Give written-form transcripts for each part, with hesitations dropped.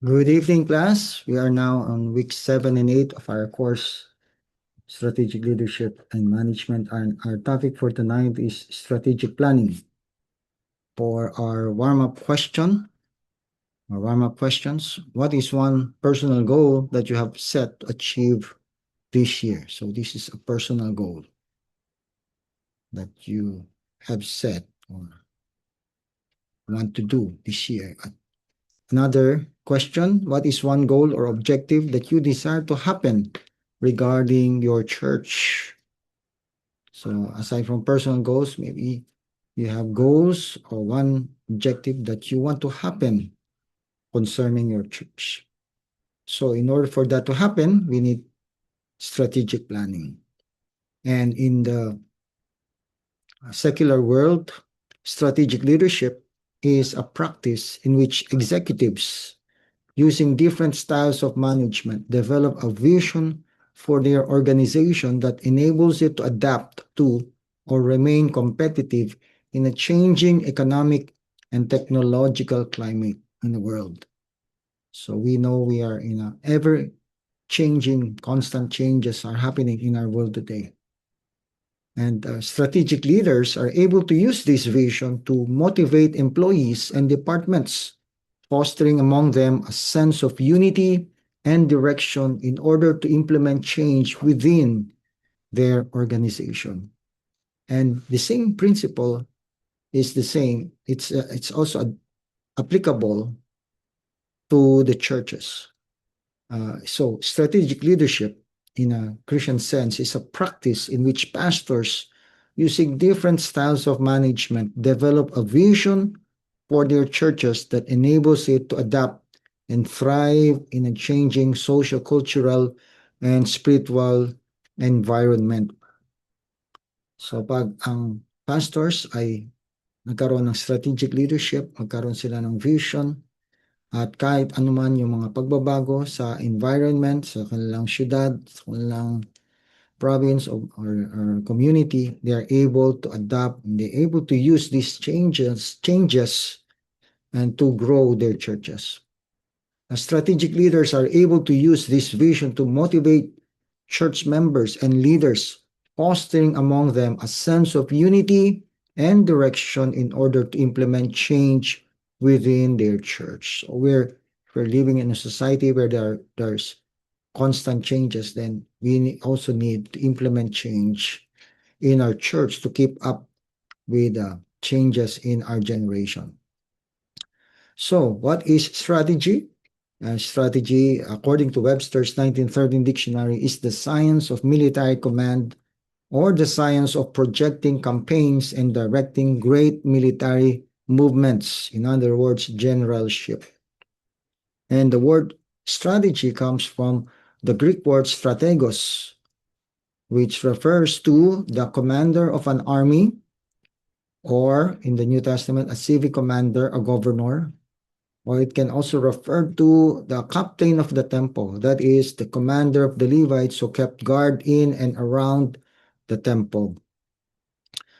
Good evening, class. We are now on week 7 and 8 of our course, Strategic Leadership and Management. And our topic for tonight is strategic planning. For our warm-up questions, what is one personal goal that you have set to achieve this year? So this is a personal goal that you have set or want to do this year. Another question, what is one goal or objective that you desire to happen regarding your church? So aside from personal goals, maybe you have goals or one objective that you want to happen concerning your church. So in order for that to happen, we need strategic planning. And in the secular world, strategic leadership is a practice in which executives using different styles of management develop a vision for their organization that enables it to adapt to or remain competitive in a changing economic and technological climate in the world. So we know we are in a ever changing, constant changes are happening in our world today. And strategic leaders are able to use this vision to motivate employees and departments, fostering among them a sense of unity and direction in order to implement change within their organization. And the same principle is the same. It's also applicable to the churches. So strategic leadership in a Christian sense is a practice in which pastors using different styles of management develop a vision for their churches that enables it to adapt and thrive in a changing social, cultural, and spiritual environment. So pag ang pastors ay nagkaroon ng strategic leadership, magkaroon sila ng vision, at kahit anuman yung mga pagbabago sa environment, sa kanilang syudad, sa kanilang province or community, they are able to adapt and they're able to use these changes and to grow their churches. Strategic leaders are able to use this vision to motivate church members and leaders, fostering among them a sense of unity and direction in order to implement change within their church. So we're living in a society where there's constant changes, then we also need to implement change in our church to keep up with changes in our generation. So, what is strategy? Strategy, according to Webster's 1913 dictionary, is the science of military command or the science of projecting campaigns and directing great military movements. In other words, generalship. And the word strategy comes from the Greek word strategos, which refers to the commander of an army, or in the New Testament, a civic commander, a governor, or it can also refer to the captain of the temple, that is, the commander of the Levites who kept guard in and around the temple.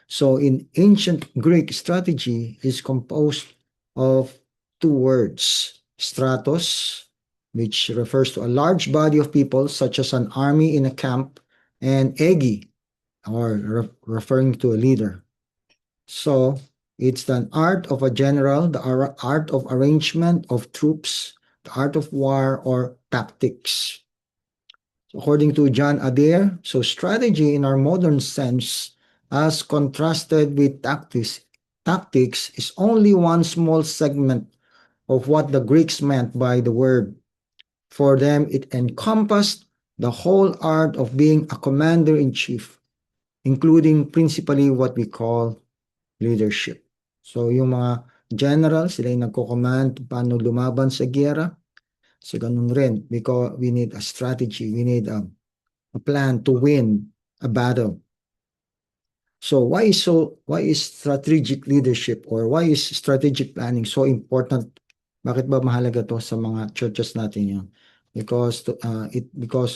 So in ancient Greek, strategy is composed of two words, stratos, which refers to a large body of people, such as an army in a camp, and egi, or referring to a leader. So it's the art of a general, the art of arrangement of troops, the art of war, or tactics. So according to John Adair, so strategy in our modern sense, as contrasted with tactics is only one small segment of what the Greeks meant by the word. For them, it encompassed the whole art of being a commander-in-chief, including principally what we call leadership. So yung mga general, sila yung nagko-command paano lumaban sa giyera. So ganun rin, because we need a strategy, we need a plan to win a battle. So why is strategic leadership or why is strategic planning so important? Bakit ba mahalaga to sa mga churches natin yun? Because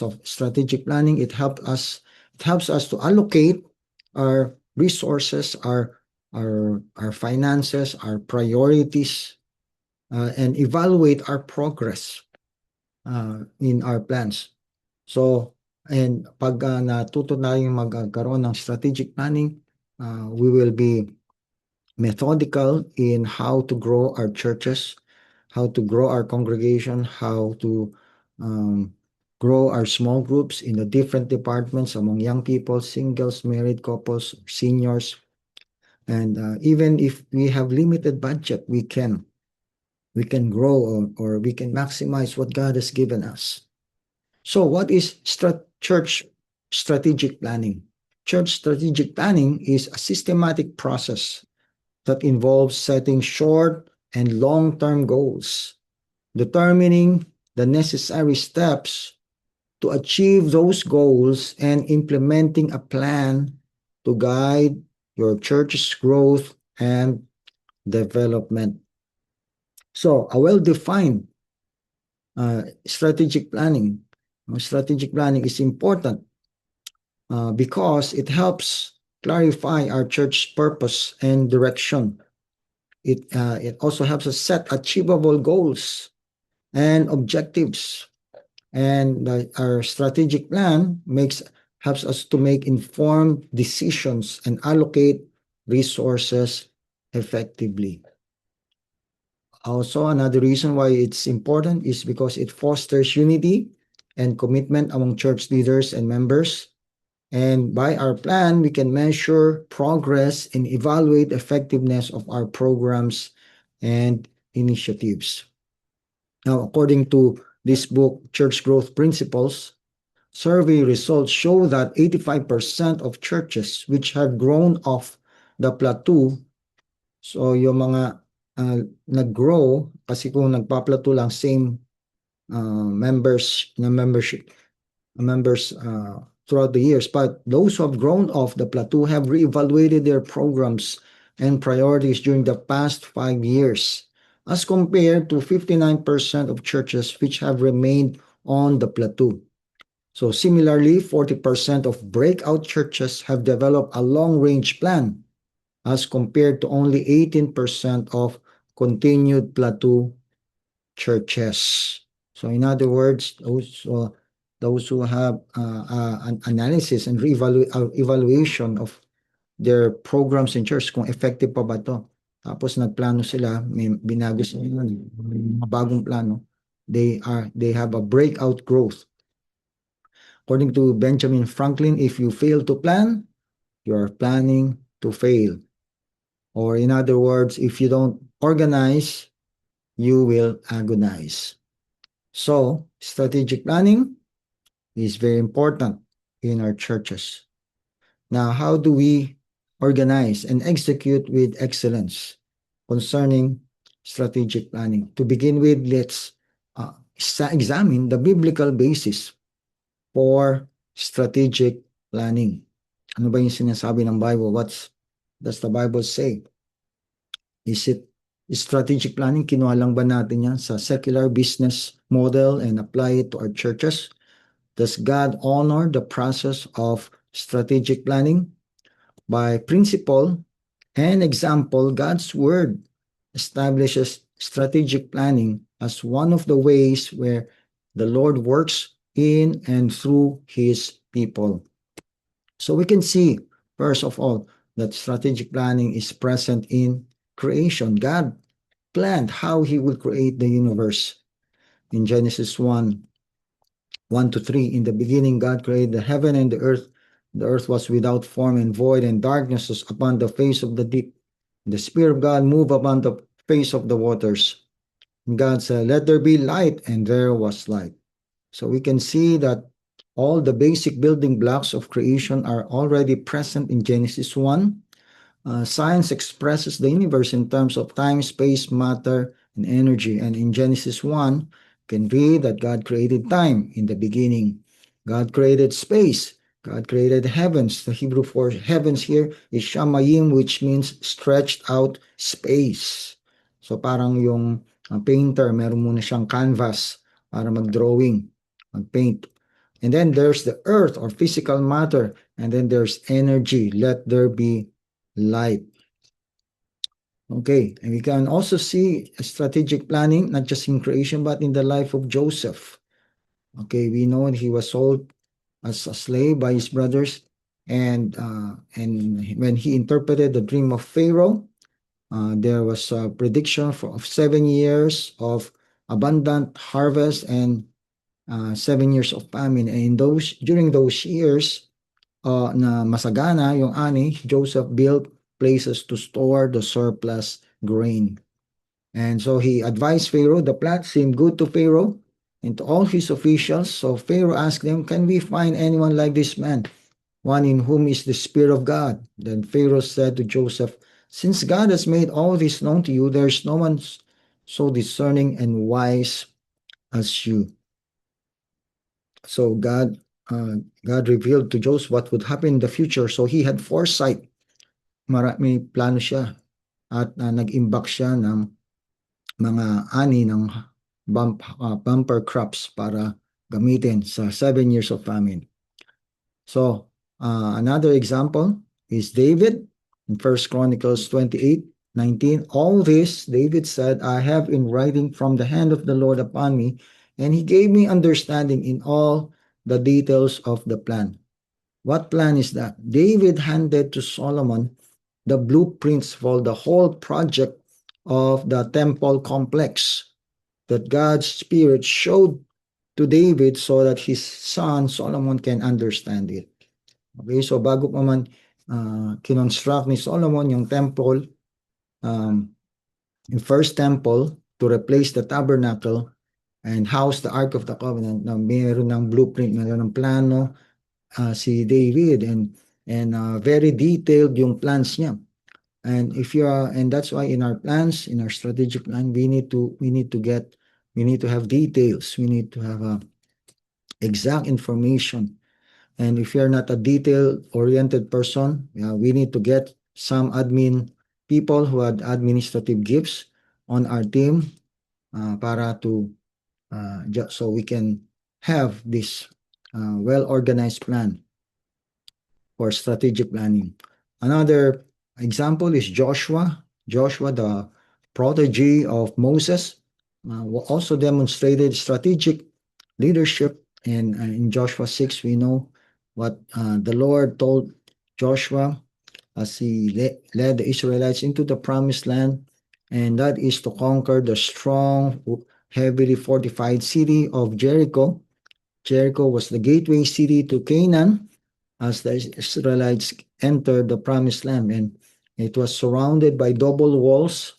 of strategic planning, it helps us to allocate our resources, our finances, our priorities and evaluate our progress in our plans. So, and pag natuto tayong magkaroon ng strategic planning, we will be methodical in how to grow our churches, how to grow our congregation, how to grow our small groups in the different departments among young people, singles, married couples, seniors. And even if we have limited budget, we can grow or we can maximize what God has given us. So what is church strategic planning? Church strategic planning is a systematic process that involves setting short and long-term goals, determining the necessary steps to achieve those goals, and implementing a plan to guide your church's growth and development. So, a well-defined strategic planning. Strategic planning is important because it helps clarify our church's purpose and direction. It also helps us set achievable goals and objectives. And our strategic plan helps us to make informed decisions and allocate resources effectively. Also, another reason why it's important is because it fosters unity and commitment among church leaders and members. And by our plan, we can measure progress and evaluate effectiveness of our programs and initiatives. Now, according to this book, Church Growth Principles, survey results show that 85% of churches which have grown off the plateau, so yung mga nag-grow, kasi kung nagpa-plateau lang, same members throughout the years, but those who have grown off the plateau have reevaluated their programs and priorities during the past 5 years, as compared to 59% of churches which have remained on the plateau. So similarly, 40% of breakout churches have developed a long-range plan, as compared to only 18% of continued plateau churches. So in other words, those who have an analysis and evaluation of their programs in church, kung effective pa ba to. Tapos nagplano sila, may binago sila, bagong plano, they have a breakout growth. According to Benjamin Franklin, if you fail to plan, you are planning to fail. Or in other words, if you don't organize, you will agonize. So, strategic planning is very important in our churches. Now, how do we organize and execute with excellence concerning strategic planning? To begin with, let's examine the biblical basis for strategic planning. Ano ba yung sinasabi ng Bible? What does the Bible say? Is it strategic planning? Kinuha lang ba natin yan sa secular business model and apply it to our churches? Does God honor the process of strategic planning? By principle and example, God's word establishes strategic planning as one of the ways where the Lord works in and through his people. So we can see, first of all, that strategic planning is present in creation. God planned how he will create the universe. In Genesis 1:1-3, in the beginning God created the heaven and the earth. The earth was without form and void, and darkness was upon the face of the deep. The Spirit of God moved upon the face of the waters. And God said, "Let there be light," and there was light. So we can see that all the basic building blocks of creation are already present in Genesis 1. Science expresses the universe in terms of time, space, matter, and energy. And in Genesis 1, you can read that God created time in the beginning. God created space. God created heavens. The Hebrew for heavens here is shamayim, which means stretched out space. So parang yung painter, meron muna siyang canvas para mag-drawing, mag-paint. And then there's the earth or physical matter. And then there's energy. Let there be light. Okay, and we can also see strategic planning, not just in creation, but in the life of Joseph. Okay, we know he was sold as a slave by his brothers, and when he interpreted the dream of Pharaoh, there was a prediction of 7 years of abundant harvest and 7 years of famine. And during those years, na masagana yung ani, Joseph built places to store the surplus grain. And so he advised Pharaoh. The plan seemed good to Pharaoh and to all his officials. So Pharaoh asked them, "Can we find anyone like this man, one in whom is the Spirit of God?" Then Pharaoh said to Joseph, "Since God has made all this known to you, there is no one so discerning and wise as you." So God revealed to Joseph what would happen in the future. So he had foresight. May plano siya at nag-imbak siya ng mga ani ng bumper crops para gamitin sa 7 years of famine. So another example is David in 1 Chronicles 28:19. All this David said, "I have in writing from the hand of the Lord upon me, and he gave me understanding in all the details of the plan." What plan is that? David handed to Solomon the blueprints for the whole project of the temple complex that God's Spirit showed to David so that his son Solomon can understand it. Okay, so bago pa man kinonstruct ni Solomon yung temple, yung first temple to replace the tabernacle and house the Ark of the Covenant, na meron ng blueprint, meron ng plano si David, and very detailed yung plans niya. And that's why in our plans, in our strategic plan, we need to have details. We need to have exact information. And if you're not a detail-oriented person, we need to get some admin people who had administrative gifts on our team para to so we can have this well-organized plan for strategic planning. Another example is Joshua. Joshua, the protege of Moses, also demonstrated strategic leadership. And in Joshua 6, we know what the Lord told Joshua as he led the Israelites into the promised land, and that is to conquer the strong, heavily fortified city of Jericho. Jericho was the gateway city to Canaan as the Israelites entered the promised land, and it was surrounded by double walls.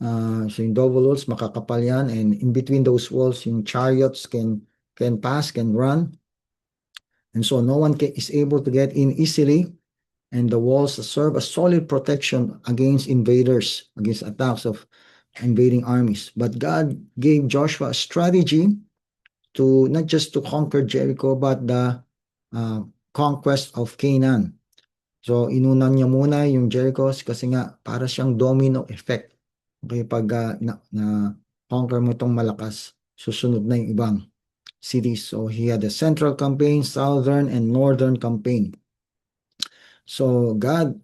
So yung double walls, makakapal yan, and in between those walls, yung chariots can pass, can run. And so no one is able to get in easily, and the walls serve as solid protection against invaders, against attacks of invading armies. But God gave Joshua a strategy to not just to conquer Jericho, but the conquest of Canaan. So inunan niya muna yung Jericho kasi nga para siyang domino effect. Okay, pag na conquer mo tong malakas, susunod na yung ibang cities. So he had a central campaign, southern and northern campaign. So God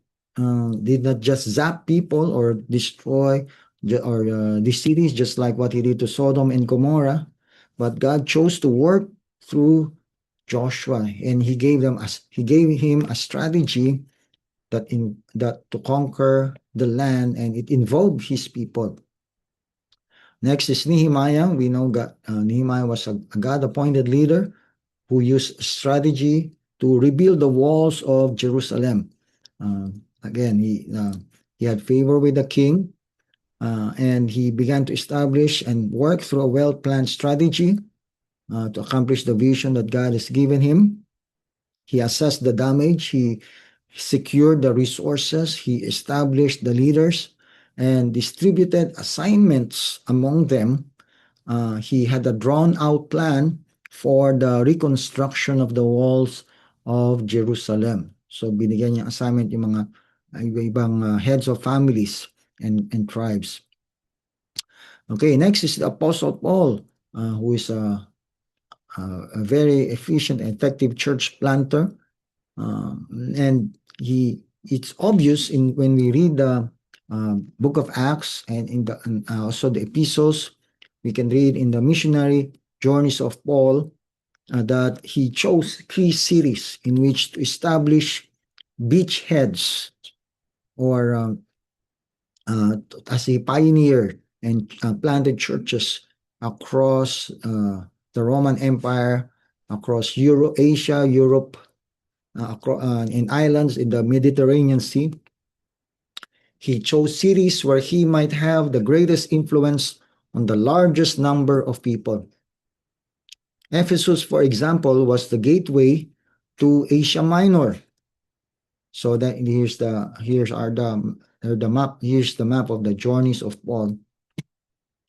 did not just zap people or destroy these cities just like what he did to Sodom and Gomorrah, but God chose to work through Joshua, and he gave him a strategy that to conquer the land, and it involved his people. Next is Nehemiah. We know Nehemiah was a God-appointed leader who used strategy to rebuild the walls of Jerusalem. Again, he had favor with the king, and he began to establish and work through a well-planned strategy to accomplish the vision that God has given him. He assessed the damage, he secured the resources, he established the leaders, and distributed assignments among them. He had a drawn-out plan for the reconstruction of the walls of Jerusalem. So binigyan niya assignment yung mga ibang heads of families and tribes. Okay, next is the Apostle Paul, who is a very efficient and effective church planter. And it's obvious when we read Book of Acts and also the epistles. We can read in the missionary journeys of Paul that he chose 3 cities in which to establish beachheads or as a pioneer and planted churches across the Roman Empire, across Asia, Europe, in islands in the Mediterranean Sea. He chose cities where he might have the greatest influence on the largest number of people. Ephesus, for example, was the gateway to Asia Minor. So that here's the map. Here's the map of the journeys of Paul.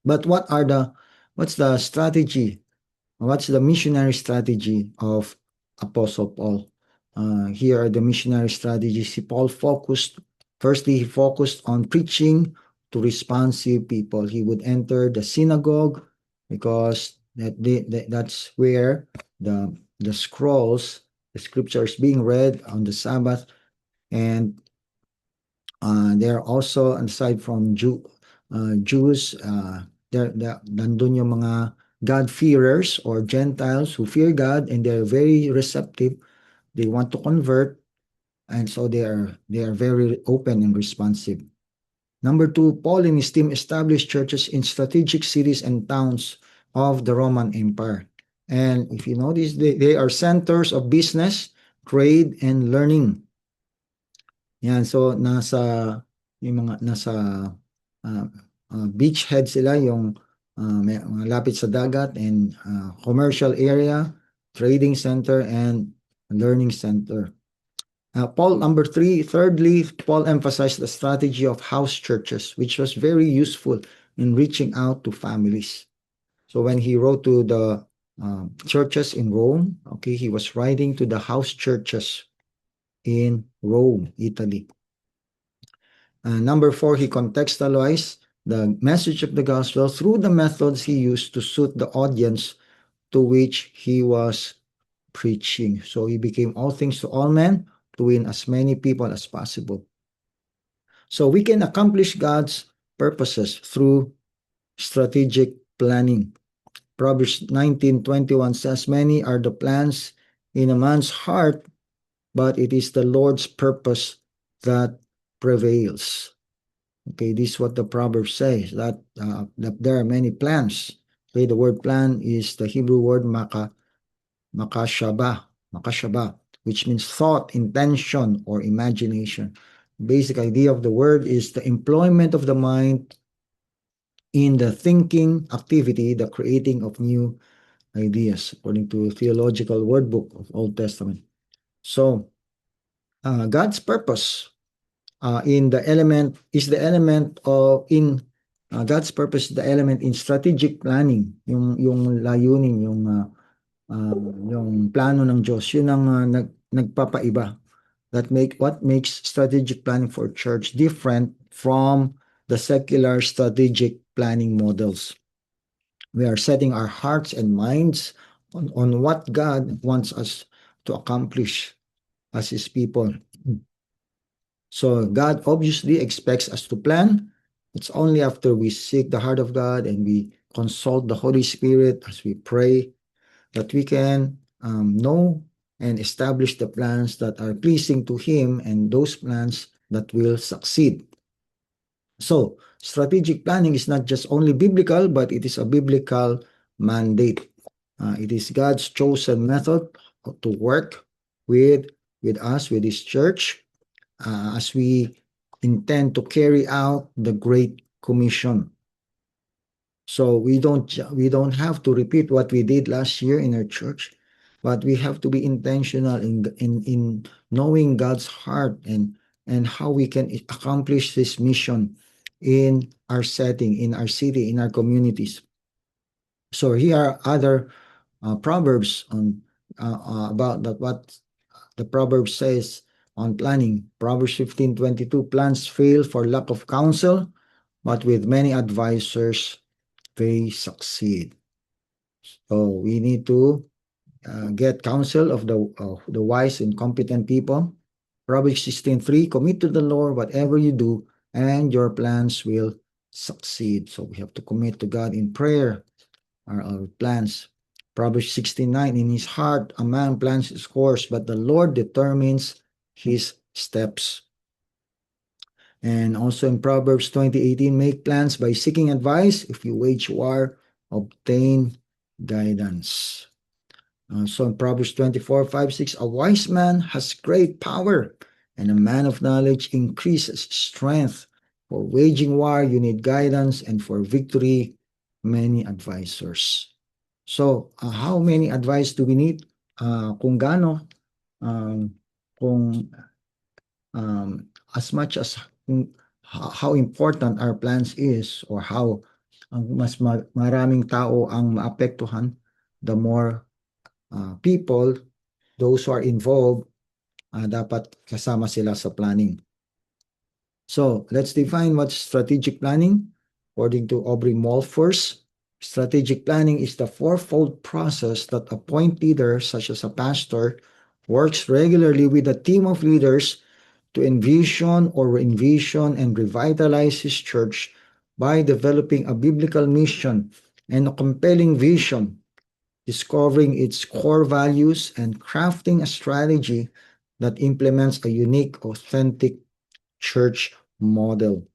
But what's the strategy? What's the missionary strategy of Apostle Paul? Here are the missionary strategies. Firstly, he focused on preaching to responsive people. He would enter the synagogue because that's where the scrolls, the scriptures being read on the Sabbath, and there are also, aside from Jews, nandun yung mga God-fearers or Gentiles who fear God and they're very receptive. They want to convert, and so they are very open and responsive. Number 2, Paul and his team established churches in strategic cities and towns of the Roman Empire. And if you notice, they are centers of business, trade, and learning. Yan, so nasa beachhead sila, yung malapit sa dagat, and commercial area, trading center, and learning center. Thirdly, Paul emphasized the strategy of house churches, which was very useful in reaching out to families. So when he wrote to the churches in Rome, okay, he was writing to the house churches in Rome, Italy. Number 4, he contextualized the message of the gospel through the methods he used to suit the audience to which he was preaching. So he became all things to all men to win as many people as possible. So we can accomplish God's purposes through strategic planning. Proverbs 19:21 says, "Many are the plans in a man's heart, but it is the Lord's purpose that prevails." Okay, this is what the proverb says, that there are many plans. Okay, the word plan is the Hebrew word makashaba, which means thought, intention, or imagination. Basic idea of the word is the employment of the mind in the thinking activity, the creating of new ideas, according to Theological Word Book of Old Testament. So, God's purpose God's purpose is the element in strategic planning, yung layunin, yung plano ng Diyos, yun ang nagpapaiba. What makes strategic planning for church different from the secular strategic planning models. We are setting our hearts and minds on what God wants us to accomplish as His people. So God obviously expects us to plan. It's only after we seek the heart of God and we consult the Holy Spirit as we pray that we can know and establish the plans that are pleasing to Him and those plans that will succeed. So, strategic planning is not just only biblical, but it is a biblical mandate. It is God's chosen method to work with us, with His church, as we intend to carry out the Great Commission. So we don't have to repeat what we did last year in our church, but we have to be intentional in knowing God's heart and how we can accomplish this mission in our setting, in our city, in our communities. So here are other proverbs on about that, what the proverb says on planning. Proverbs 15:22, plans fail for lack of counsel, but with many advisors they succeed. So we need to get counsel of the wise and competent people. Proverbs 16:3, commit to the Lord whatever you do, and your plans will succeed. So we have to commit to God in prayer our plans. Proverbs 16:9, in his heart a man plans his course, but the Lord determines his steps. And also in Proverbs 20:18, make plans by seeking advice. If you wage war, obtain guidance. So in Proverbs 24:5-6, a wise man has great power, and a man of knowledge increases strength. For waging war, you need guidance, and for victory, many advisors. So, how many advice do we need? Kung gaano, kung as much as how important our plans is, or how mas maraming tao ang maapektuhan, the more people, those who are involved, dapat kasama sila sa planning. So, let's define what's strategic planning. According to Aubrey Malfors, strategic planning is the fourfold process that a point leader, such as a pastor, works regularly with a team of leaders to envision and revitalize his church by developing a biblical mission and a compelling vision, discovering its core values, and crafting a strategy that implements a unique, authentic church model.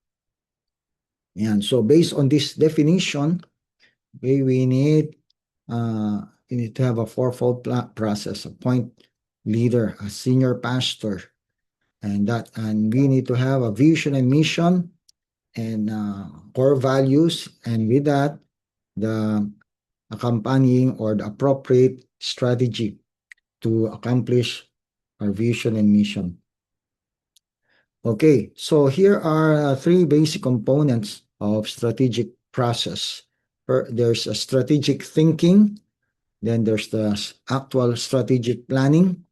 And so based on this definition, we need to have a fourfold process: appoint leader, a senior pastor, and we need to have a vision and mission and core values, and with that, the accompanying or the appropriate strategy to accomplish our vision and mission. Okay, so here are three basic components of strategic process. There's a strategic thinking, then there's the actual strategic planning,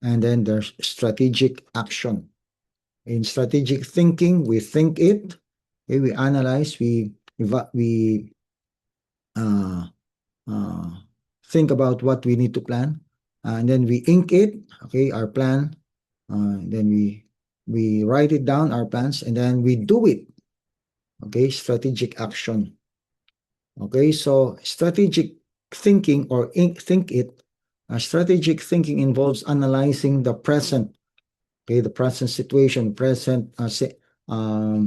and then there's strategic action. In strategic thinking, we think it, okay, we analyze, we think about what we need to plan, and then we ink it, okay, our plan, then we write it down, our plans, and then we do it, okay, strategic action. Okay, so strategic thinking, or think it, strategic thinking involves analyzing the present, okay, the present situation, present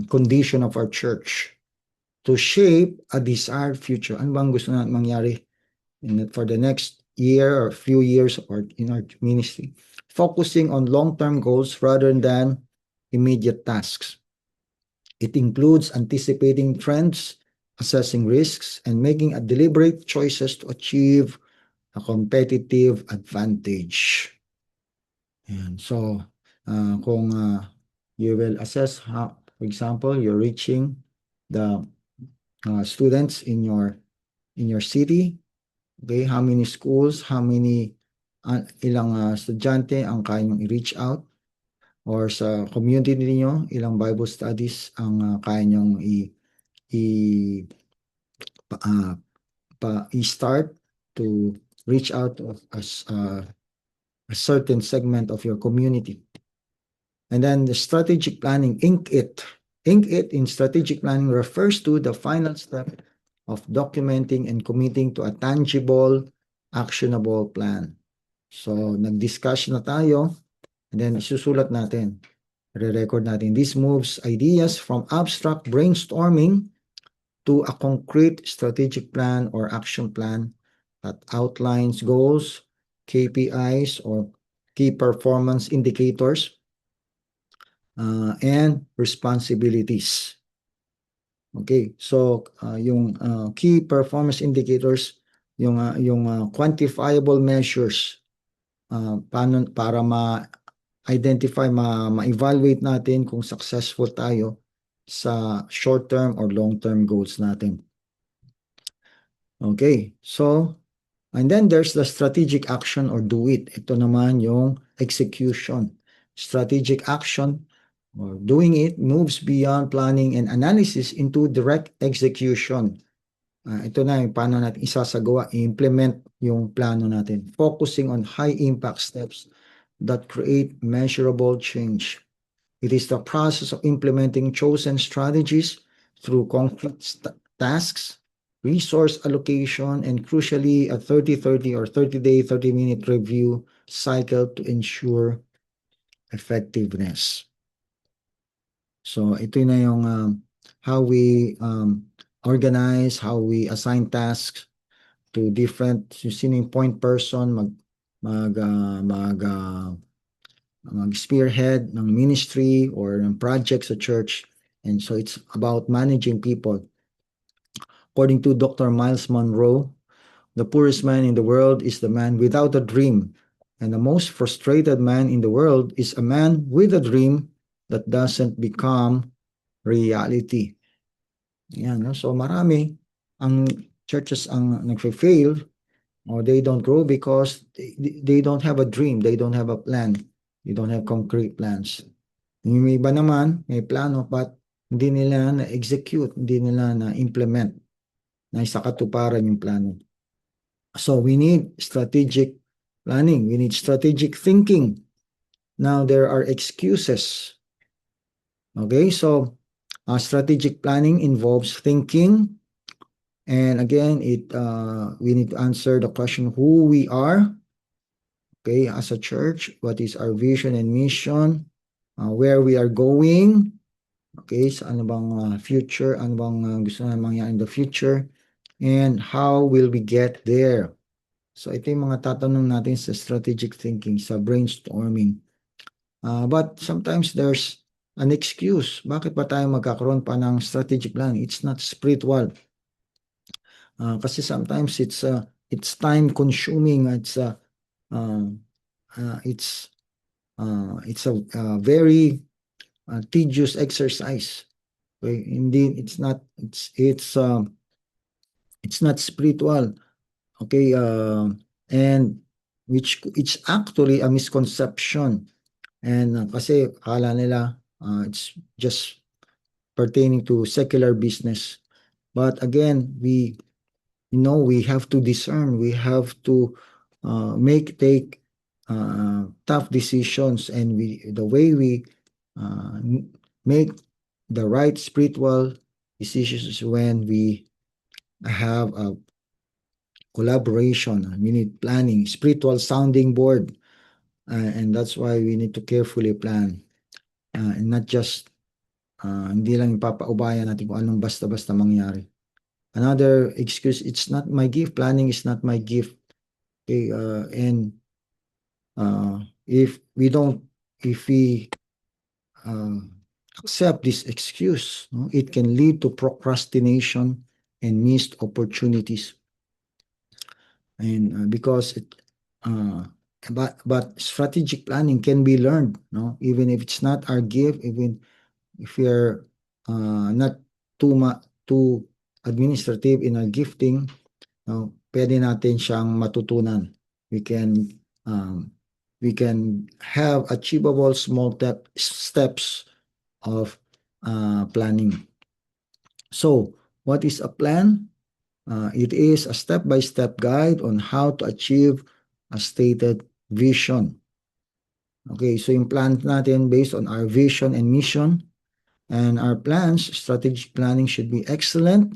condition of our church to shape a desired future. Ano bang gusto natin mangyari for the next year or few years or in our ministry? Focusing on long-term goals rather than immediate tasks. It includes anticipating trends, assessing risks, and making a deliberate choices to achieve a competitive advantage. And so, kung you will assess how, for example, you're reaching the students in your city, okay, how many schools, how many ilang estudyante ang kaya nyo i-reach out, or sa community niyo, ilang Bible studies ang kaya nyong i-start to reach out as a certain segment of your community. And then the strategic planning, ink it. Ink it in strategic planning refers to the final step of documenting and committing to a tangible, actionable plan. So, nag-discuss na tayo, and then isusulat natin, re-record natin. This moves ideas from abstract brainstorming to a concrete strategic plan or action plan that outlines goals, KPIs, or key performance indicators, and responsibilities. Okay, so yung key performance indicators, yung quantifiable measures, paano para ma-identify, ma-evaluate natin kung successful tayo sa short-term or long-term goals natin. Okay, so and then there's the strategic action or do it. Ito naman yung execution. Strategic action or doing it moves beyond planning and analysis into direct execution. Ito na yung paano natin isasagawa, implement yung plano natin. Focusing on high impact steps that create measurable change. It is the process of implementing chosen strategies through concrete tasks, resource allocation, and crucially, a 30-30 or 30-day, 30-minute review cycle to ensure effectiveness. So, ito na yung how we organize, how we assign tasks to different, sino yung point person, mag-spearhead ng ministry or ng project sa church. And so it's about managing people. According to Dr. Miles Monroe, the poorest man in the world is the man without a dream. And the most frustrated man in the world is a man with a dream that doesn't become reality. Yan, no? So marami ang churches ang nagfe-fail or they don't grow because they don't have a dream, they don't have a plan. You don't have concrete plans. Yung iba naman, may plano, but hindi nila na-execute, hindi nila na-implement, na isa katuparan yung plano. So we need strategic planning. We need strategic thinking. Now, there are excuses. Okay, so strategic planning involves thinking. And again, we need to answer the question who we are. Okay, as a church, what is our vision and mission? Where we are going. Okay, so ano bang future? Ano bang gusto na mangyari in the future? And how will we get there? So ito yung mga tatanong natin sa strategic thinking, sa brainstorming. But sometimes there's an excuse. Bakit ba tayo magkakaroon pa ng strategic plan? It's not spiritual. Kasi sometimes it's time consuming. It's a very tedious exercise. Okay? Indeed, it's not spiritual. Okay, and which it's actually a misconception. And kasi akala nila it's just pertaining to secular business. But again, we have to discern. We have to take tough decisions, and the way we make the right spiritual decisions is when we have a collaboration. We need planning, spiritual sounding board, and that's why we need to carefully plan, and not just hindi lang ipapaubayan natin kung anong basta-basta mangyari. Another excuse, it's not my gift. Planning is not my gift. Okay, and if we accept this excuse, no, it can lead to procrastination and missed opportunities. And because but strategic planning can be learned, no, even if it's not our gift, even if we're not too administrative in our gifting, no, pwede natin siyang matutunan. We can have achievable small steps of planning. So, what is a plan? It is a step-by-step guide on how to achieve a stated vision. Okay, so yung plan natin based on our vision and mission, and our plans, strategic planning should be excellent,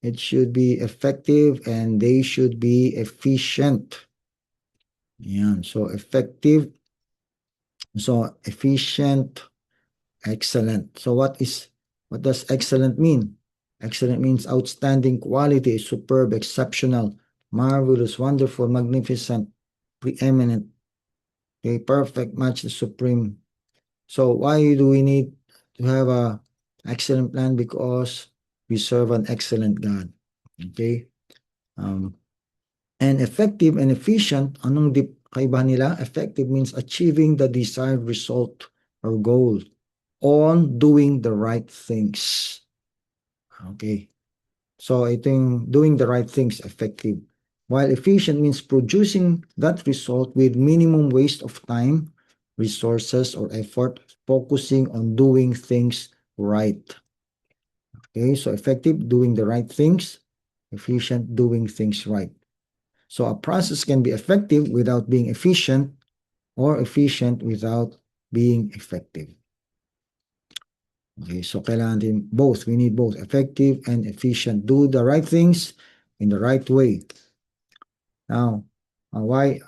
it should be effective, and they should be efficient. Yan, so effective, so efficient, excellent. So what does excellent mean? Excellent means outstanding quality, superb, exceptional, marvelous, wonderful, magnificent, preeminent, okay, perfect, match the supreme. So why do we need to have a excellent plan? Because we serve an excellent God. Okay? And effective and efficient, anong kaibahan nila? Effective means achieving the desired result or goal on doing the right things. Okay. So ito yung doing the right things, effective. While efficient means producing that result with minimum waste of time, resources, or effort, focusing on doing things right. Okay, so effective, doing the right things, efficient, doing things right. So a process can be effective without being efficient, or efficient without being effective. Okay, so kailangan din both. We need both effective and efficient. Do the right things in the right way. Now, why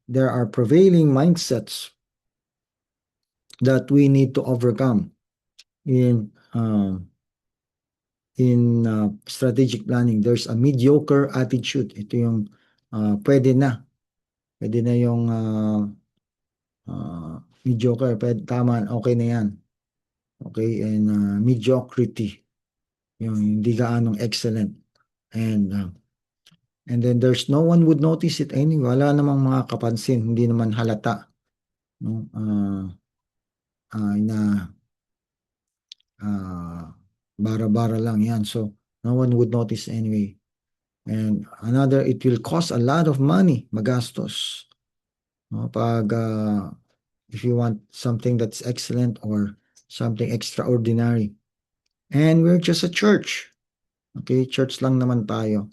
there are prevailing mindsets that we need to overcome in strategic planning. There's a mediocre attitude. Ito yung pwede na. Pwede na yung mediocre. Pwede, tama, okay na yan. Okay, and mediocrity. Yung hindi gaanong excellent. And then there's no one would notice it anyway. Wala namang mga kapansin. Hindi naman halata. No? Bara-bara lang yan. So, no one would notice anyway. And another, it will cost a lot of money, magastos. No? Pag, if you want something that's excellent or something extraordinary. And we're just a church. Okay, church lang naman tayo.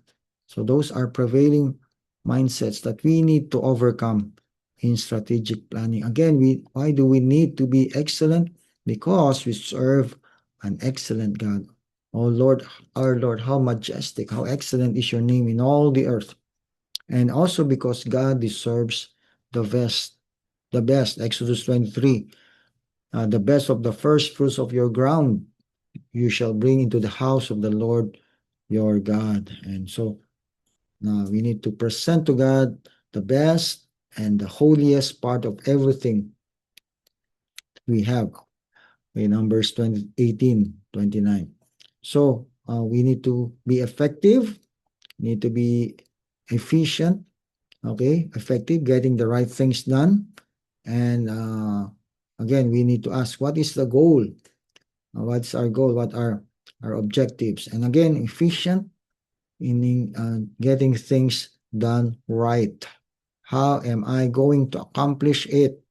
So those are prevailing mindsets that we need to overcome in strategic planning. Again, why do we need to be excellent? Because we serve an excellent God. Oh Lord, our Lord, how majestic, how excellent is your name in all the earth. And also because God deserves the best, Exodus 23, the best of the first fruits of your ground you shall bring into the house of the Lord your God. And so now we need to present to God the best and the holiest part of everything we have in Numbers 18:29. So we need to be effective, need to be efficient, okay, effective, getting the right things done. And again, we need to ask, what is the goal? What's our goal? What are our objectives? And again, efficient in getting things done right. How am I going to accomplish it?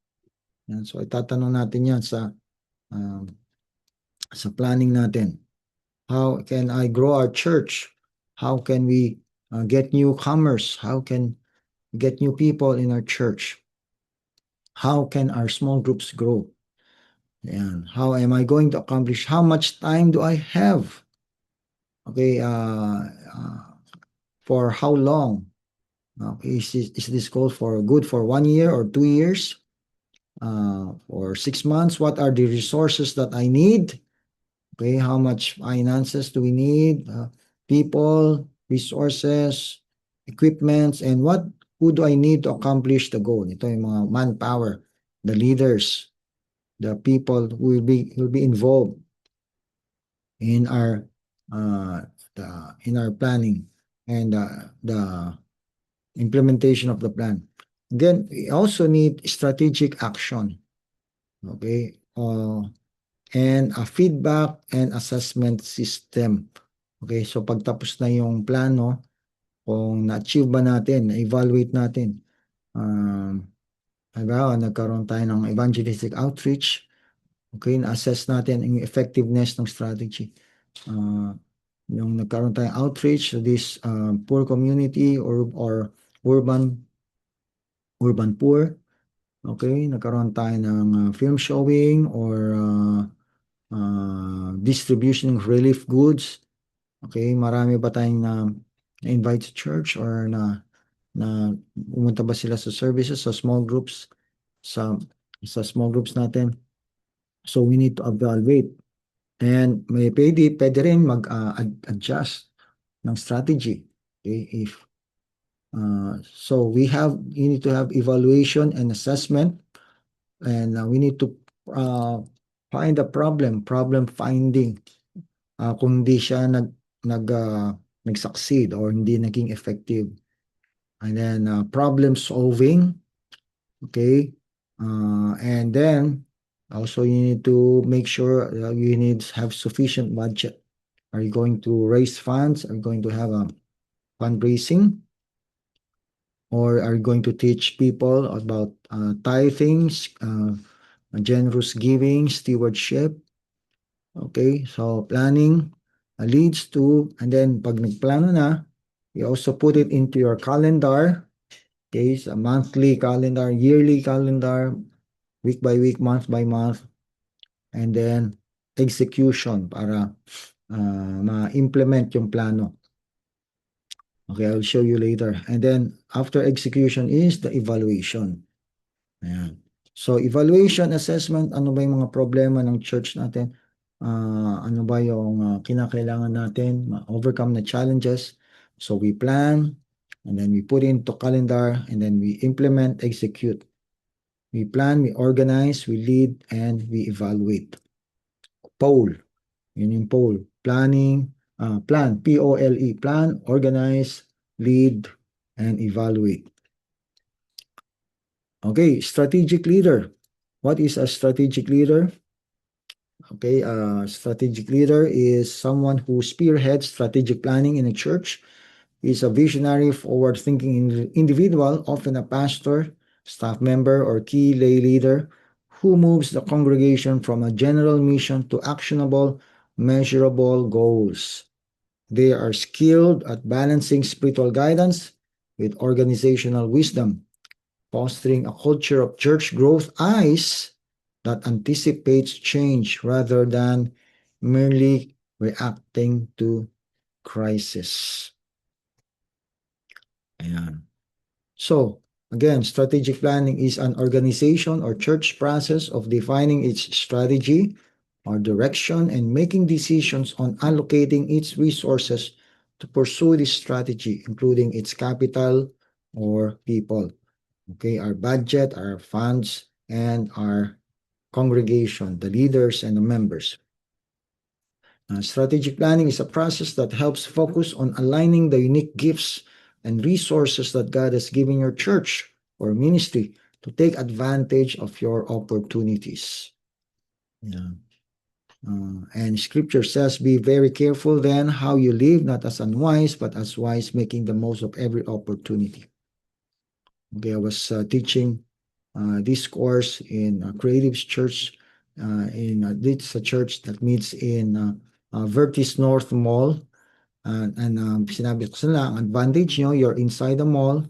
Yan. So, itatanong natin yan sa planning natin. How can I grow our church? How can we get newcomers? How can we get new people in our church? How can our small groups grow? Yan. How am I going to accomplish? How much time do I have? Okay, for how long? Is this goal for good for 1 year or 2 years? Or 6 months? What are the resources that I need? Okay, how much finances do we need? People, resources, equipments, and who do I need to accomplish the goal? Ito yung mga manpower, the leaders, the people who will be involved in our planning and the implementation of the plan. Then we also need strategic action. Okay? And a feedback and assessment system. Okay? So pagtapos na yung plano, kung na-achieve ba natin, na-evaluate natin. Halimbawa, nagkaroon tayo ng evangelistic outreach. Okay? Na-assess natin yung effectiveness ng strategy. Yung nagkaroon tayong outreach to this poor community or urban poor. Okay, nagkaroon tayo ng film showing or distribution of relief goods. Okay, marami ba tayong na-invite sa church or na pumunta ba sila sa services, sa small groups, sa small groups natin. So we need to evaluate. And pwede rin mag-adjust ng strategy. Okay, so you need to have evaluation and assessment, and we need to find the problem finding. Kung hindi siya nag-succeed or hindi naging effective. And then problem solving, okay, and then also you need to make sure you need to have sufficient budget. Are you going to raise funds? Are you going to have a fundraising? Or are you going to teach people about tithings, generous giving, stewardship? Okay, so planning leads to, and then pag nagplano na, you also put it into your calendar. Okay, so monthly calendar, yearly calendar, week by week, month by month. and then execution para ma-implement yung plano. Okay, I'll show you later. And then after execution is the evaluation. Ayan. So evaluation, assessment, ano ba yung mga problema ng church natin? Ano ba yung kinakailangan natin overcome the challenges? So we plan, and then we put into calendar, and then we implement, execute. We plan, we organize, we lead, and we evaluate. Poll. Yun yung poll. Planning, plan, P-O-L-E, plan, organize, lead, and evaluate. Okay, strategic leader. What is a strategic leader? Okay, a strategic leader is someone who spearheads strategic planning in a church. Is a visionary, forward-thinking individual, often a pastor, staff member, or key lay leader, who moves the congregation from a general mission to actionable, measurable goals. They are skilled at balancing spiritual guidance with organizational wisdom, fostering a culture of church growth eyes that anticipates change rather than merely reacting to crisis. Ayan. So, again, strategic planning is an organization or church process of defining its strategy or direction and making decisions on allocating its resources to pursue this strategy, including its capital or people. Okay, our budget, our funds, and our congregation, the leaders and the members. Strategic planning is a process that helps focus on aligning the unique gifts and resources that God has given your church or ministry to take advantage of your opportunities. Yeah. And scripture says, be very careful then how you live, not as unwise, but as wise, making the most of every opportunity. Okay, I was teaching this course in Creatives Church. It's a church that meets in Vertis North Mall. And sinabi ko sila, ang advantage nyo, you're inside the mall.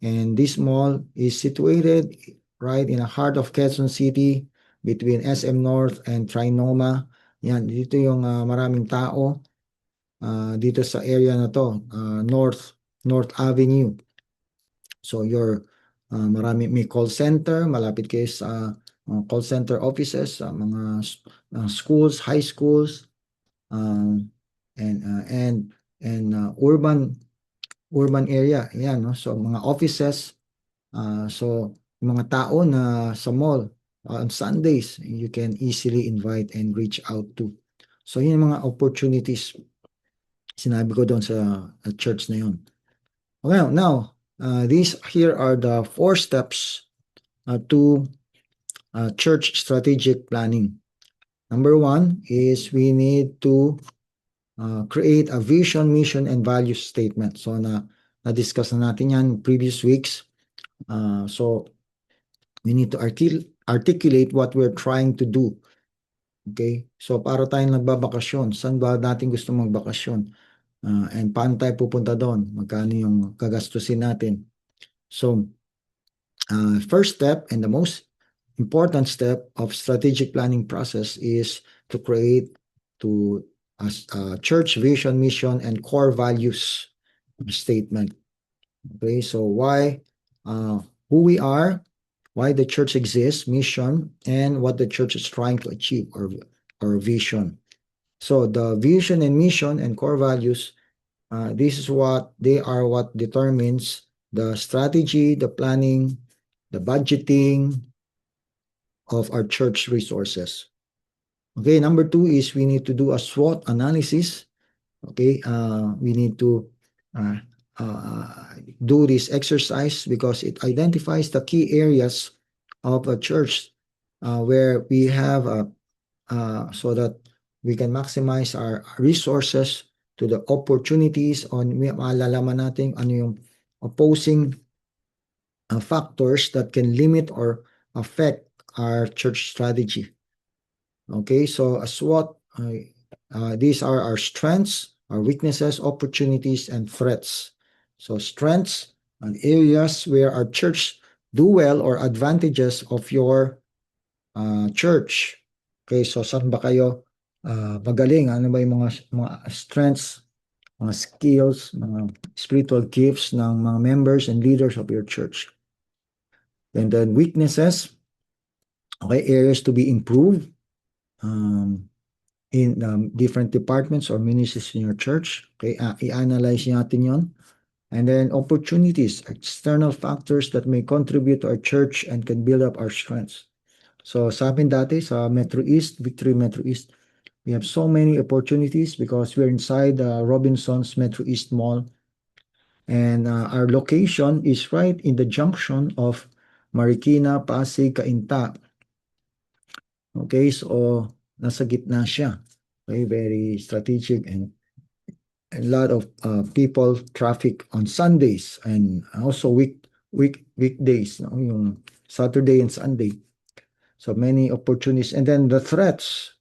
And this mall is situated right in the heart of Quezon City between SM North and Trinoma. Yan, dito yung maraming tao dito sa area na to, North Avenue. So may call center, malapit kayo sa call center offices, sa mga schools, high schools, and urban area. Yan, no? So mga offices, so mga tao na sa mall on Sundays, you can easily invite and reach out to. So yun yung mga opportunities sinabi ko doon sa church na yun. Well, now, these here are the 4 steps to church strategic planning. Number 1 is we need to create a vision, mission, and value statement. So na-discuss na natin yan previous weeks. So we need to articulate what we're trying to do. Okay? So para tayong nagbabakasyon, saan ba natin gusto magbakasyon? And paano tayo pupunta doon? Magkano yung gagastusin natin? So, first step and the most important step of strategic planning process is to create a church vision, mission, and core values statement. Okay, so why, who we are, why the church exists, mission, and what the church is trying to achieve or vision. So the vision and mission and core values, this is what determines the strategy, the planning, the budgeting of our church resources. Okay, number 2 is we need to do a SWOT analysis. Okay, we need to do this exercise because it identifies the key areas of a church where we have so that we can maximize our resources to the opportunities on malalaman natin ano yung opposing factors that can limit or affect our church strategy. Okay, so a SWOT, these are our strengths, our weaknesses, opportunities, and threats. So strengths and areas where our church do well or advantages of your church. Okay, so saan ba kayo magaling? Ano ba yung mga strengths, mga skills, mga spiritual gifts ng mga members and leaders of your church? And then weaknesses, okay, areas to be improved in different departments or ministries in your church. Okay, i-analyze natin yon. And then opportunities, external factors that may contribute to our church and can build up our strengths. So sa amin dati sa Metro East, Victory Metro East, we have so many opportunities because we're inside Robinson's Metro East Mall. And our location is right in the junction of Marikina, Pasig, Cainta. Okay, so nasa gitna siya. Okay, very strategic and a lot of people traffic on Sundays and also weekdays, no? Yung Saturday and Sunday. So many opportunities. And then the threats,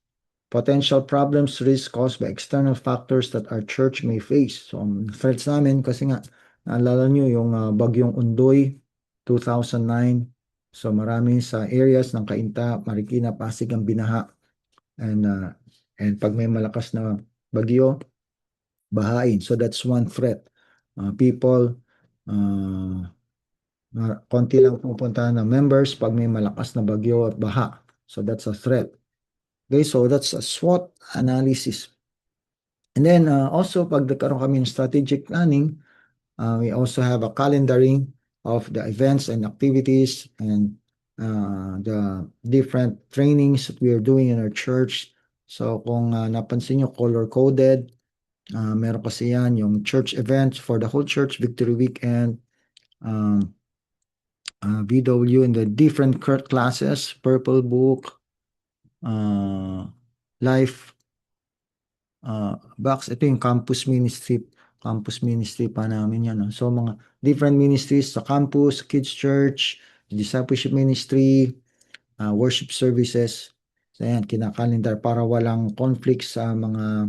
potential problems, risks caused by external factors that our church may face. So ang threats namin kasi nga, naalala nyo yung bagyong Undoy, 2009. So marami sa areas ng Cainta, Marikina, Pasig ang binaha. And pag may malakas na bagyo, bahain. So that's one threat. People, konti lang pupunta na members pag may malakas na bagyo at baha. So that's a threat. Okay, so that's a SWOT analysis. And then also pag nagkaroon kami ng strategic planning, we also have a calendaring of the events and activities and the different trainings that we are doing in our church. So kung napansin nyo, color-coded, meron kasi yan yung church events for the whole church, Victory Weekend, VW in the different classes, Purple Book, Life Box. Ito yung campus ministry pa namin yan. No? So mga different ministries sa campus, kids church, discipleship ministry, worship services. So yan, kinakalendar para walang conflict sa mga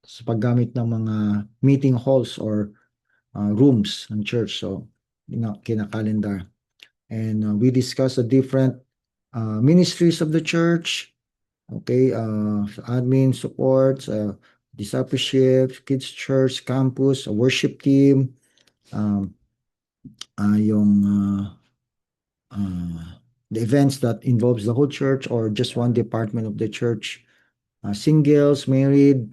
sa paggamit ng mga meeting halls or rooms ng church. So kinakalendar. And we discuss the different ministries of the church. Okay, admin, support, discipleship, kids church, campus, a worship team, yung the events that involves the whole church or just one department of the church, singles, married,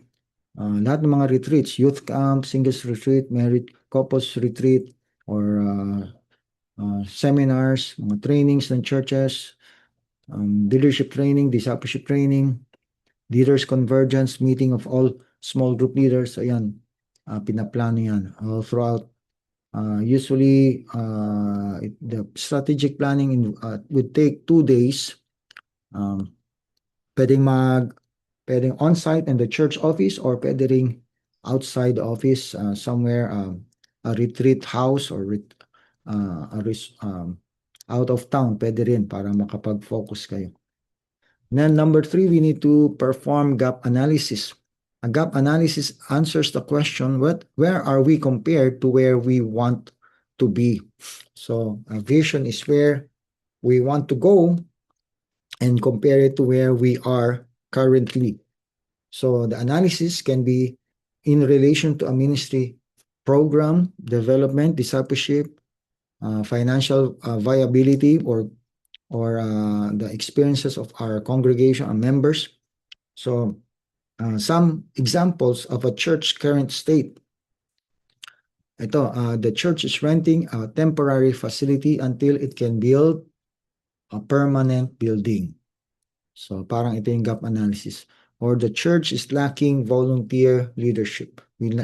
lahat ng mga retreats, youth camp, singles retreat, married couples retreat, or seminars, mga trainings ng churches, leadership training, discipleship training, leaders convergence, meeting of all small group leaders. Ayan, pinaplano yan all throughout. Usually, the strategic planning would take 2 days. Pwedeng on-site in the church office or pwede ring outside the office somewhere, a retreat house or out of town, pwede rin para makapag-focus kayo. Then number 3, we need to perform gap analysis. A gap analysis answers the question, where are we compared to where we want to be? So a vision is where we want to go and compare it to where we are currently. So the analysis can be in relation to a ministry program, development, discipleship, financial viability, or the experiences of our congregation and members. So some examples of a church current state. Ito, the church is renting a temporary facility until it can build a permanent building. So parang ito yung gap analysis. Or the church is lacking volunteer leadership. We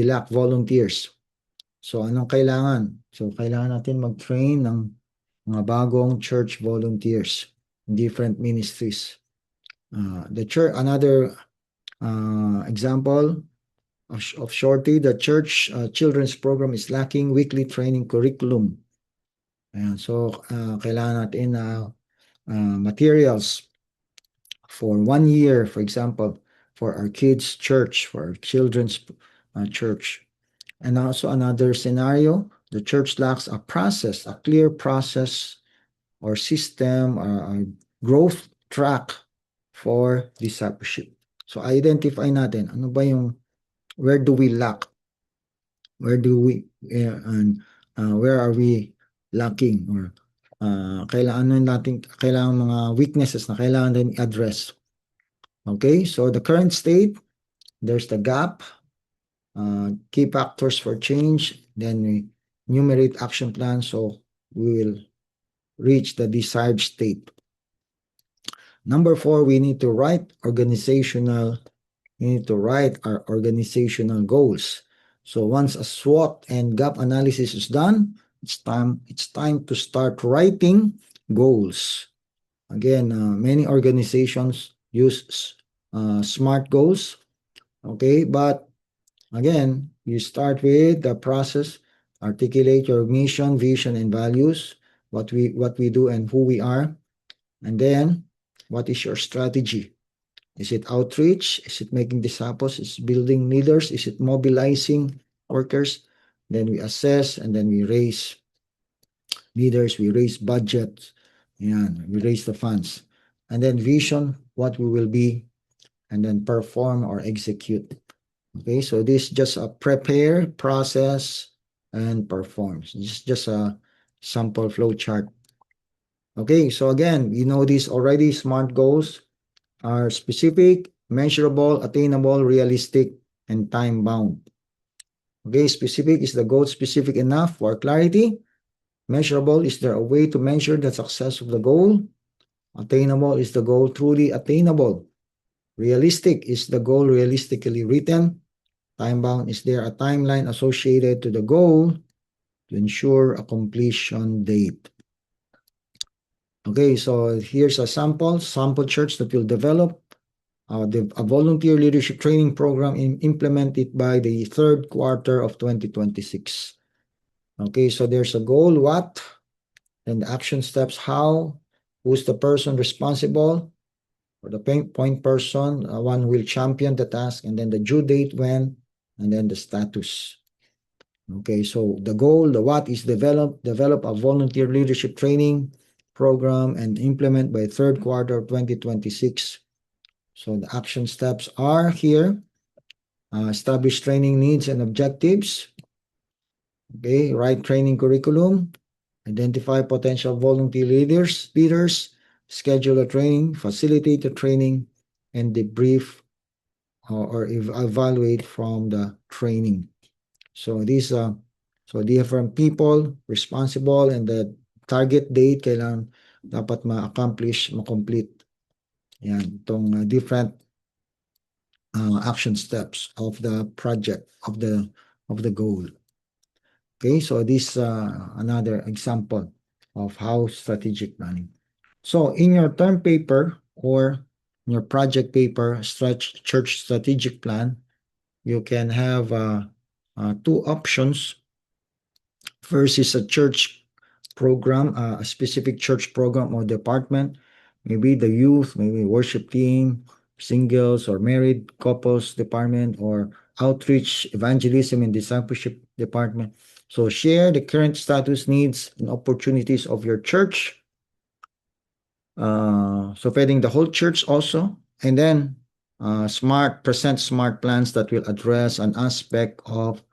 lack volunteers. So anong kailangan? So kailangan natin mag-train ng mga bagong church volunteers in different ministries. The church, another example of Shorty, the church children's program is lacking weekly training curriculum. Ayan, so kailangan natin materials for 1 year, for example, for our kids' church, for our children's church. And also another scenario, the church lacks a process, a clear process or system or growth track for discipleship. So identify natin ano ba yung where do we lack? Where do we and where are we lacking or kailangan natin kailangan mga weaknesses na kailangan din address. Okay? So the current state, there's the gap, key factors for change, then we enumerate action plans so we will reach the desired state. Number 4, we need to write our organizational goals. So once a SWOT and gap analysis is done, it's time to start writing goals. Again, many organizations use SMART goals. Okay, but again, you start with the process, articulate your mission, vision, and values, what we do and who we are, and then what is your strategy? Is it outreach? Is it making disciples? Is it building leaders? Is it mobilizing workers? Then we assess and then we raise leaders, we raise budgets, and we raise the funds. And then vision, what we will be, and then perform or execute. Okay, so this is just a prepare, process, and perform. It's just a sample flow chart. Okay, so again, you know these already. SMART goals are specific, measurable, attainable, realistic, and time-bound. Okay, specific, is the goal specific enough for clarity? Measurable, is there a way to measure the success of the goal? Attainable, is the goal truly attainable? Realistic, is the goal realistically written? Time-bound, is there a timeline associated to the goal to ensure a completion date? Okay, so here's a sample church that will develop a volunteer leadership training program implemented by the third quarter of 2026. Okay, so there's a goal, what, and the action steps, how, who's the person responsible, or the point person, one who will champion the task, and then the due date when, and then the status. Okay, so the goal, the what is develop a volunteer leadership training program and implement by third quarter of 2026. So the action steps are here. Establish training needs and objectives. Okay, write training curriculum. Identify potential volunteer leaders, schedule a training, facilitate the training, and debrief or evaluate from the training. So these so different people responsible and the target date kailangan dapat ma-accomplish, ma-complete. Yan, itong different action steps of the project of the goal. Okay, so this another example of how strategic planning. So in your term paper or your project paper, church strategic plan, you can have two options. First is a church program, a specific church program or department, maybe the youth, maybe worship team, singles or married couples department, or outreach, evangelism, and discipleship department. So share the current status, needs, and opportunities of your church. So feeding the whole church also, and then present SMART plans that will address an aspect of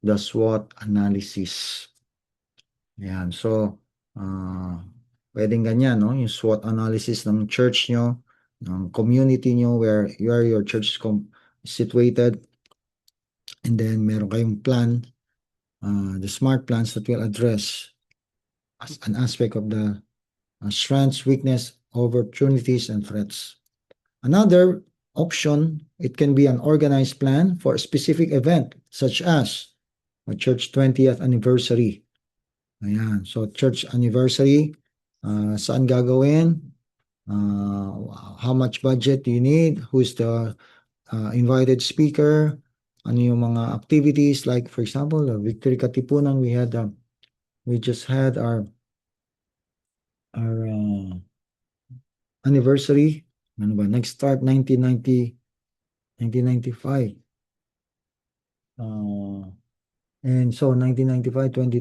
the SWOT analysis. Yan. So, pwedeng ganyan, no? Yung SWOT analysis ng church nyo, ng community nyo, where your church is situated. And then, meron kayong plan, the SMART plans that will address as an aspect of the strengths, weakness, opportunities, and threats. Another option, it can be an organized plan for a specific event, such as a church 20th anniversary. Ayan. So, church anniversary, saan gagawin? How much budget do you need? Who's the invited speaker? Ano yung mga activities? Like, for example, Victory Katipunan, we just had our anniversary. Ano ba? Nag-start 1995. And so, 1995,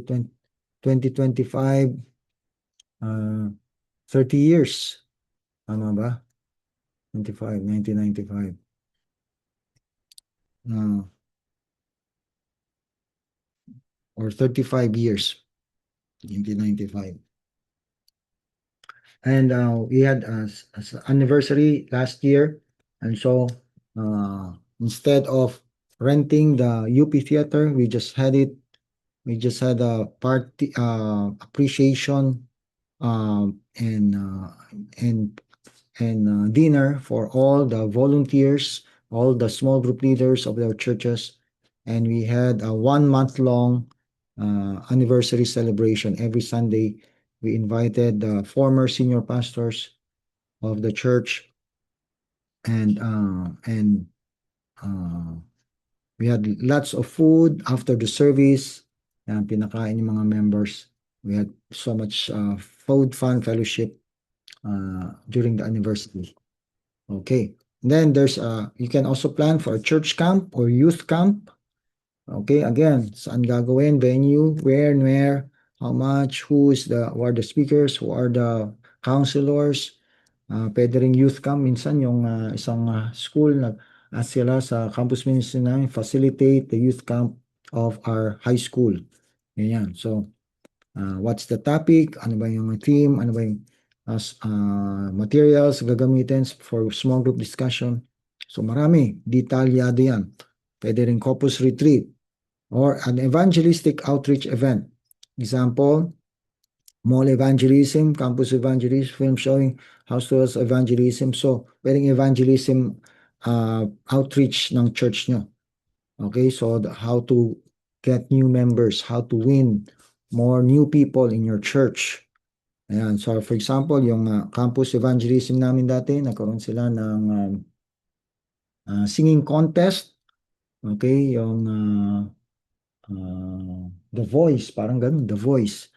2025, 30 years. Tama ba? 1995. Or 35 years. 1995. And we had as anniversary last year. And so instead of renting the UP Theater, we just had it. We just had a party appreciation and dinner for all the volunteers, all the small group leaders of our churches, and we had a 1 month long anniversary celebration every Sunday. We invited the former senior pastors of the church, and uh, we had lots of food after the service. Yan, pinakain yung mga members. We had so much food, fun, fellowship during the anniversary. Okay. Then there's you can also plan for a church camp or youth camp. Okay, again, saan gagawin, venue, where, how much, who are the speakers, who are the counselors. Pwede ring youth camp, minsan yung isang school ask sila sa campus ministry namin, facilitate the youth camp of our high school. Ganyan. So, what's the topic? Ano ba yung theme? Ano ba yung materials gagamitin for small group discussion? So marami, detalyado yan. Pwede rin corpus retreat or an evangelistic outreach event. Example, mall evangelism, campus evangelism, film showing, house tours evangelism. So, pwedeng evangelism outreach ng church nyo. Okay, so how to get new members, how to win more new people in your church. Ayan, so for example, yung campus evangelism namin dati, nagkaroon sila ng singing contest. Okay, yung The Voice, parang ganun, The Voice.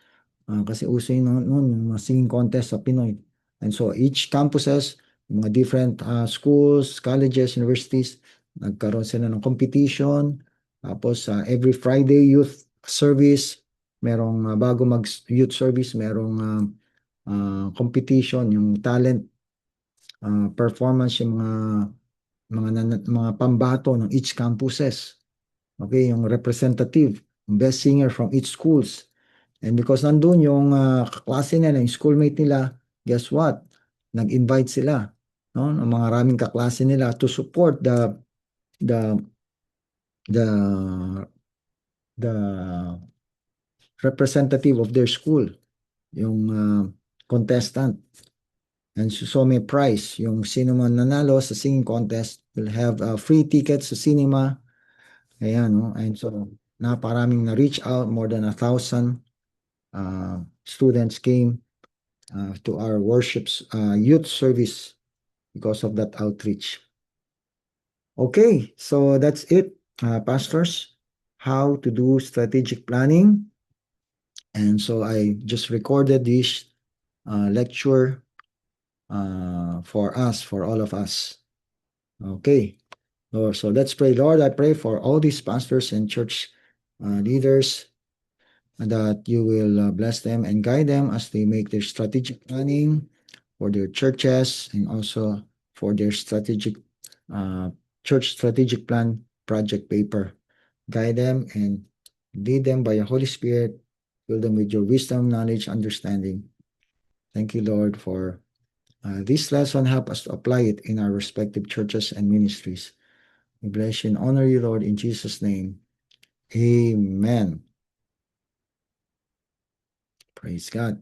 Kasi uso yun noon, yung mga singing contest sa Pinoy. And so each campuses, mga different schools, colleges, universities, nagkaroon sila ng competition. Tapos every Friday youth service, merong bago mag youth service, merong competition, yung talent performance, yung mga pambato ng each campuses. Okay, yung representative, best singer from each schools. And because nandun yung kaklase nila, yung schoolmate nila, guess what? Nag-invite sila, no, ng mga maraming kaklase nila to support the the the representative of their school, yung contestant. And so may prize. Yung sino man nanalo sa singing contest will have free tickets sa cinema. Ayan, no? And so naparaming na-reach out, more than 1,000 students came to our worships youth service because of that outreach. Okay, so that's it, pastors, how to do strategic planning. And so I just recorded this lecture for us, for all of us. Okay, so let's pray. Lord, I pray for all these pastors and church leaders that you will bless them and guide them as they make their strategic planning for their churches and also for their church strategic plan project paper. Guide them and lead them by your Holy Spirit. Fill them with your wisdom, knowledge, understanding. Thank you, Lord, for this lesson. Help us to apply it in our respective churches and ministries. We bless you and honor you, Lord, in Jesus' name. Amen. Praise God.